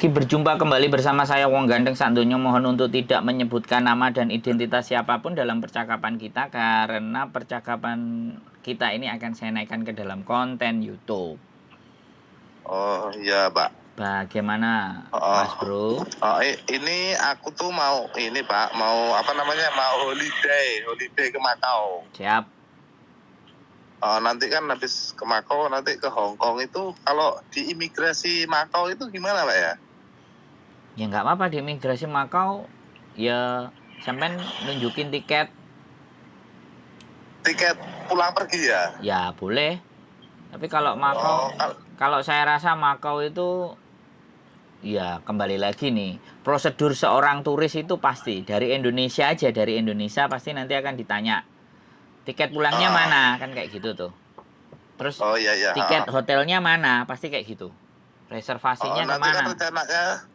lagi berjumpa kembali bersama saya Wong Gandeng Sandonya. Mohon untuk tidak menyebutkan nama dan identitas siapapun dalam percakapan kita, karena percakapan kita ini akan saya naikkan ke dalam konten YouTube. Oh iya Pak. Bagaimana Mas Bro? Ini aku tuh mau ini Pak, mau mau holiday ke Makau. Siap. Nanti kan habis ke Makau nanti ke Hong Kong, itu kalau di imigrasi Makau itu gimana Pak ya? Ya nggak apa-apa, di imigrasi Makau ya sampai nunjukin tiket pulang pergi ya? ya boleh. Tapi kalau Makau, kalau saya rasa Makau itu ya kembali lagi nih, prosedur seorang turis itu pasti dari Indonesia aja, dari Indonesia pasti nanti akan ditanya tiket pulangnya mana, kan kayak gitu tuh. Terus iya. tiket hotelnya mana, pasti kayak gitu. Reservasinya Nanti kan kemana?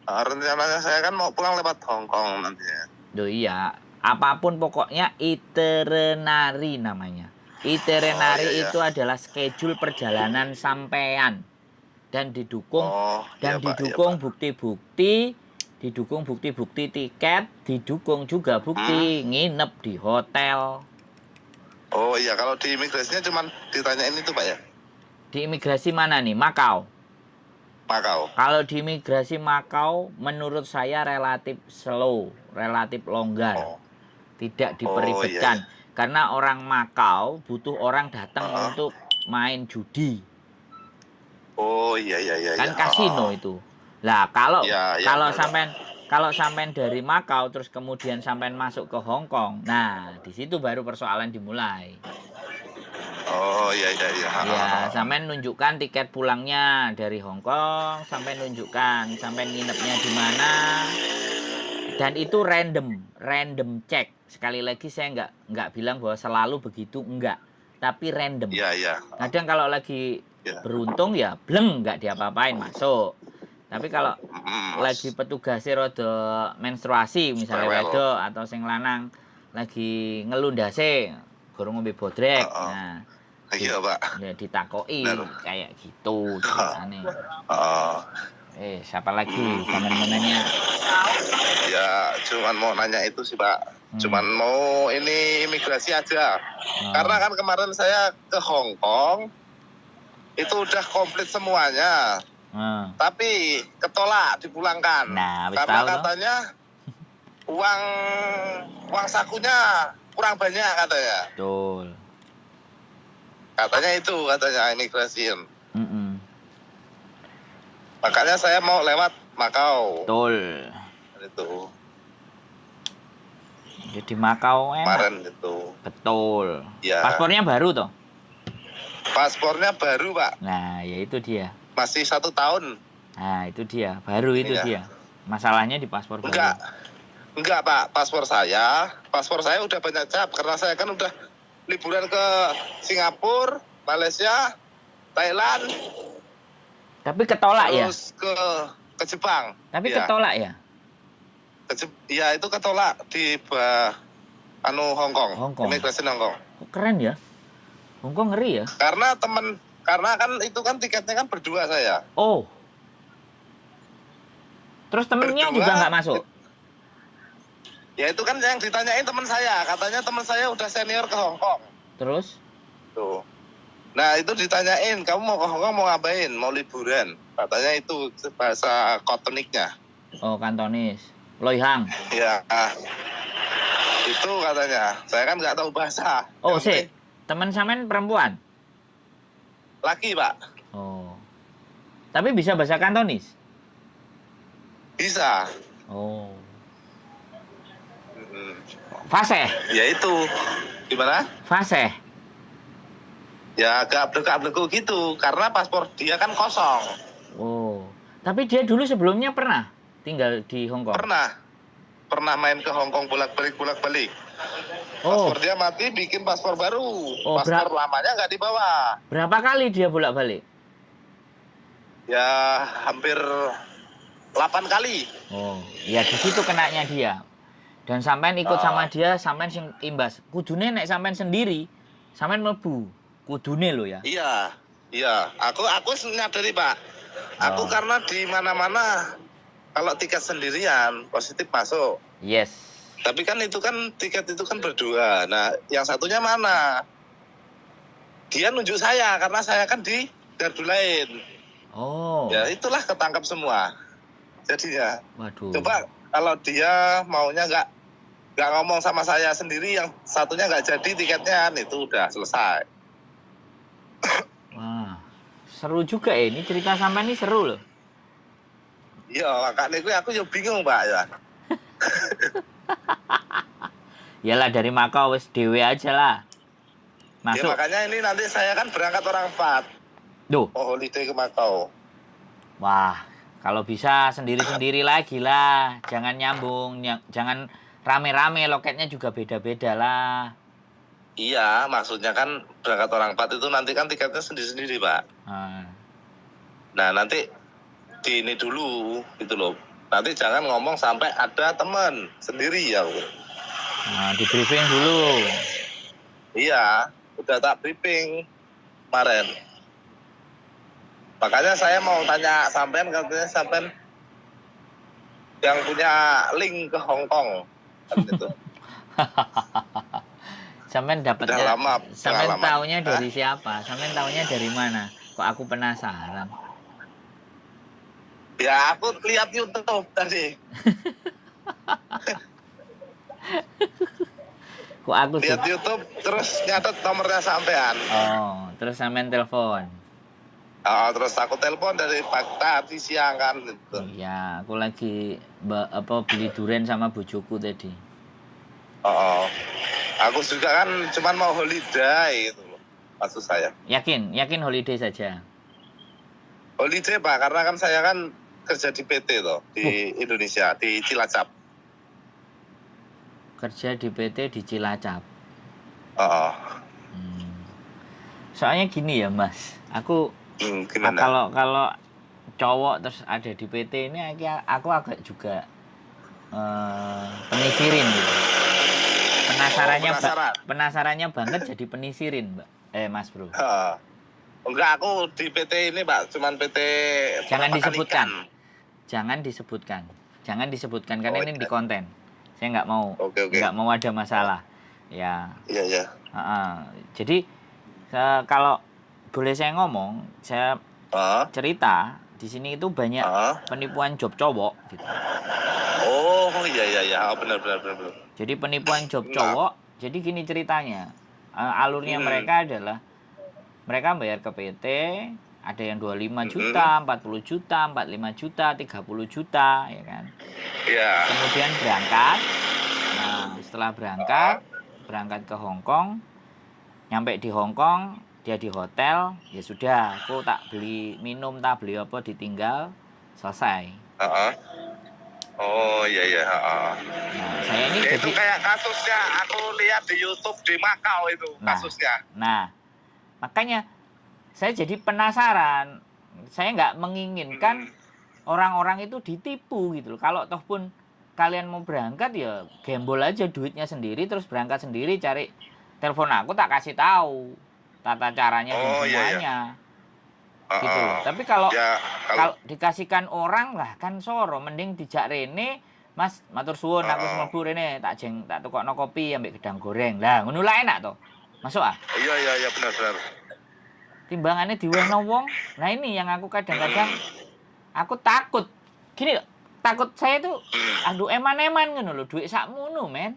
rencananya saya kan mau pulang lewat Hong Kong nantinya. Duh iya, apapun pokoknya itinerary namanya. Itinerary Iya. itu adalah schedule perjalanan sampean dan didukung Iya, Pak. bukti-bukti, didukung bukti-bukti tiket, didukung juga bukti nginep di hotel. Oh iya, kalau di imigrasinya cuman ditanyain itu Pak ya? Di imigrasi mana nih? Makau. Makau. Kalau di imigrasi Makau menurut saya relatif slow, relatif longgar. Tidak diperibetkan. Iya. Karena orang Makau butuh orang datang untuk main judi. Oh iya. Kan kasino itu. Lah kalau sampean dari Makau terus kemudian sampean masuk ke Hong Kong. Nah, di situ baru persoalan dimulai. Oh iya. Ya, sampean nunjukkan tiket pulangnya dari Hong Kong, sampean nunjukkan sampean nginepnya di mana. Dan itu random check. Sekali lagi saya nggak bilang bahwa selalu begitu, enggak. Tapi random. Iya. Kadang kalau lagi beruntung ya bleng nggak diapa-apain masuk. Tapi kalau lagi petugasnya rodo menstruasi misalnya wedo atau sing lanang lagi ngelundase gorong ngombe bodrek. Nah, iya Pak. Ya ditakoi kayak gitu ceritane. Siapa lagi teman-temannya? Ya, cuman mau nanya itu sih Pak. Cuman mau ini imigrasi aja. Karena kan kemarin saya ke Hong Kong, itu udah komplit semuanya. Tapi ketolak dipulangkan. Nah, karena katanya uang sakunya kurang banyak katanya. Betul. Katanya imigrasi. Makanya saya mau lewat Makau. Betul. Itu. Jadi Makau enak. Kemarin itu. Betul. Ya. Paspornya baru toh? Paspornya baru Pak. Nah, ya itu dia. Masih 1 tahun. Nah, itu dia. Baru ini itu dia. Masalahnya di paspor baru. Enggak Pak. Paspor saya udah banyak cap. Karena saya kan udah liburan ke Singapura, Malaysia, Thailand. Tapi ketolak ya? Terus ke Jepang. Tapi ketolak ya? Iya, itu ketolak di Hong Kong. Imigrasi Hong Kong. Keren ya? Hong Kong ngeri ya? Karena kan itu kan tiketnya kan berdua saya. Oh. Terus temennya juga nggak masuk? Ya itu kan yang ditanyain teman saya. Katanya teman saya udah senior ke Hong Kong. Terus? Tuh. Nah itu ditanyain, kamu mau ke Hong Kong mau ngapain? Mau liburan. Katanya itu bahasa Kantoniknya. Oh, Kantonis. Loihang. Iya. Itu katanya. Saya kan nggak tahu bahasa. Oh, teman sampean perempuan? Laki Pak. Oh. Tapi bisa bahasa Kantonis? Bisa. Oh. Fasih? Ya itu. Gimana? Fasih? Ya agak blek-blek gitu. Karena paspor dia kan kosong. Oh. Tapi dia dulu sebelumnya pernah tinggal di Hong Kong? Pernah main ke Hong Kong bolak-balik. Paspor dia mati, bikin paspor baru. Paspor lamanya nggak dibawa. Berapa kali dia bolak-balik? Ya hampir 8 kali. Oh, ya di situ kenanya dia. Dan sampean ikut sama dia, sampean sing imbas. Kudune nek sampean sendiri, sampean mlebu. Kudune lo ya. Iya. Aku nyadari Pak. Aku Oh. karena di mana-mana kalau tiket sendirian positif masuk. Yes. Tapi kan itu kan tiket itu kan berdua. Nah, yang satunya mana? Dia nunjuk saya karena saya kan di gardu lain. Oh. Ya itulah ketangkap semua. Jadinya. Waduh. Coba kalau dia maunya nggak ngomong sama saya sendiri, yang satunya nggak jadi tiketnya, itu udah selesai. Wah. Seru juga ya, ini cerita sampai ini seru loh. Iya, makanya aku ya bingung, Pak ya. Yalah dari Makau wis dhewe aja lah. Ya Masuk. makanya ini nanti saya kan berangkat orang 4. Duh. Mau holiday ke Makau. Wah, kalau bisa sendiri-sendiri lagi lah. Jangan nyambung, jangan rame-rame, loketnya juga beda-beda lah. Iya, maksudnya kan berangkat orang 4 itu nanti kan tiketnya sendiri-sendiri, Pak. Nah, nanti di ini dulu gitu loh. Nanti jangan ngomong sampai ada teman sendiri ya. Nah, di briefing dulu. Iya, udah tak briefing kemarin. Makanya saya mau tanya sampean, katanya sampean yang punya link ke Hong Kong kan gitu. Sampean Udah dapatnya, lama sampean pengalaman. taunya dari siapa? Sampean taunya dari mana? Kok aku penasaran. Ya aku lihat YouTube tadi. Kok aku sih? Lihat YouTube terus nyatet nomornya sampean. Oh, terus sampean telepon. Terus aku telepon dari tadi siang kan gitu. Iya, aku lagi beli durian sama bojoku tadi. Aku juga kan cuman mau holiday gitu loh, maksud saya. Yakin holiday saja. Holiday Pak, karena kan saya kan kerja di PT toh, di Indonesia, di Cilacap. Kerja di PT di Cilacap. Soalnya gini ya Mas, aku Gimana? kalau cowok terus ada di PT ini aku agak juga penisirin gitu. Penasarannya banget jadi penisirin, Mbak. Mas Bro. Enggak, aku di PT ini Pak, cuman PT Jangan disebutkan. ikan. Jangan disebutkan karena ini di konten. Saya nggak mau Oke. nggak mau ada masalah. Ya. Iya. Jadi kalau boleh saya ngomong, saya cerita di sini itu banyak penipuan job cowok gitu. Oh iya, benar. Jadi penipuan job cowok. Jadi gini ceritanya, alurnya mereka adalah mereka bayar ke PT, ada yang 25 juta, 40 juta, 45 juta, 30 juta, ya kan. Iya. Kemudian berangkat. Nah, setelah berangkat ke Hong Kong, nyampe di Hong Kong, dia di hotel, ya sudah, aku tak beli minum, tak beli apa, ditinggal, selesai. Oh iya. Nah, saya ini ya, jadi itu kayak kasusnya aku lihat di YouTube di Makau itu kasusnya. Nah, makanya saya jadi penasaran. Saya nggak menginginkan orang-orang itu ditipu gitu loh. Kalau toh pun kalian mau berangkat ya gembol aja duitnya sendiri, terus berangkat sendiri, cari telepon aku, tak kasih tahu tata caranya dan semuanya. Gitu loh. Tapi kalau dikasihkan orang lah kan soro, mending dijak rene, Mas matur suwun aku mlebu rene tak tukokno kopi ambek gedang goreng. Lah ngono lah enak to. Masuk ah? Iya benar. Timbangannya diwehno wong. Nah ini yang aku kadang-kadang aku takut. Gini loh, takut saya tuh aduh eman-eman ngono lho, duit sakmono men.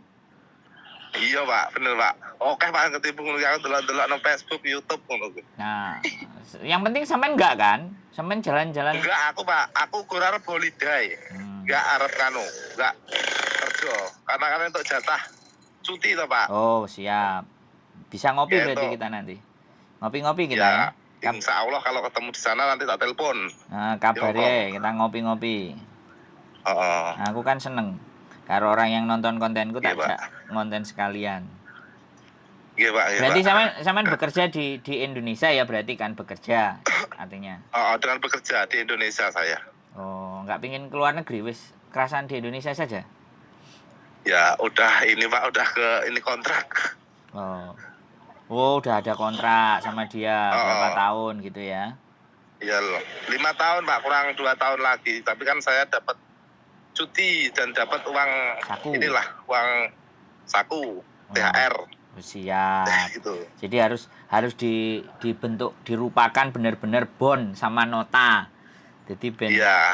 Iya Pak, bener Pak. Oke Pak, ketipu ngono aku delok-delok nang Facebook, YouTube ngono. Nah, yang penting sampean enggak kan? Sampean jalan-jalan. Enggak, aku kurang holiday. Enggak arep enggak kerja. Karena kan untuk jatah cuti toh Pak. Oh, siap. Bisa ngopi Ya, berarti itu. kita nanti. Ngopi-ngopi kita ya. Insya Allah kalau ketemu di sana nanti tak telepon. Nah, kabarnya kita ngopi-ngopi. Nah, aku kan seneng. Karo orang yang nonton kontenku tak jak ngonten sekalian. Iya Pak. Berarti sampean bekerja di Indonesia ya, berarti kan bekerja artinya. Dengan bekerja di Indonesia saya. Oh, nggak pingin keluar negeri, wis kerasan di Indonesia saja. Ya udah ini Pak, udah ke ini kontrak. Oh, udah ada kontrak sama dia berapa tahun gitu ya? Ya loh, 5 tahun Pak, kurang 2 tahun lagi. Tapi kan saya dapat cuti dan dapat uang Saku. inilah, uang saku, THR. Oh, siap. Gitu. Jadi harus dibentuk, dirupakan benar-benar bond sama nota. Jadi Iya.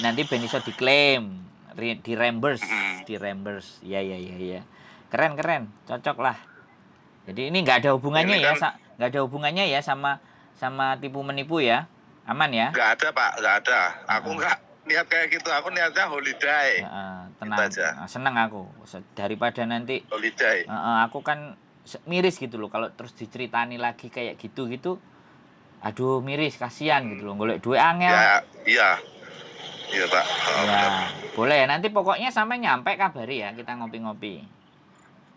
nanti ben iso diklaim, di reimburse, Mm. di reimburse. Iya iya iya iya. Keren keren, cocok lah. Jadi ini nggak ada hubungannya Ini ya, kan nggak ada hubungannya ya sama tipu menipu ya, aman ya. nggak ada Pak, nggak ada. Aku Heeh. nggak niat kayak gitu. Aku niatnya holiday. Heeh, Gitu tenang, aja. seneng aku. Daripada nanti Holiday. aku kan miris gitu loh kalau terus diceritani lagi kayak gitu-gitu. Aduh, miris, kasihan gitu loh. Golek duit angel. Ya, iya. Iya Pak. Oh, Ya, benar. boleh. Nanti pokoknya sampai nyampe kabari ya, kita ngopi-ngopi.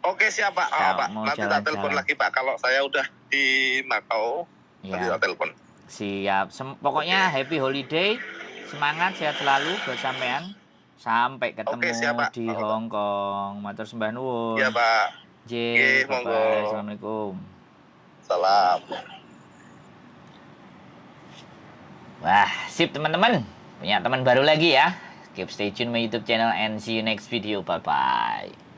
Oke siap Pak. Oh, Kalau Pak. mau Nanti tak telepon jalan-jalan. lagi Pak. Kalau saya udah di Makau, nanti Ya, tak telepon. siap. Pokoknya Oke. happy holiday. Semangat, sehat selalu buat sampean. Sampai Oke siap ketemu Pak. di Oh, Pak. Hong Kong. Matur sembah Iya nuwun. Pak. J, Oke, bye-bye. monggo. Assalamualaikum. Salam. Wah, sip teman-teman. Punya teman baru lagi ya. Keep stay tune my YouTube channel and see you next video. Bye-bye.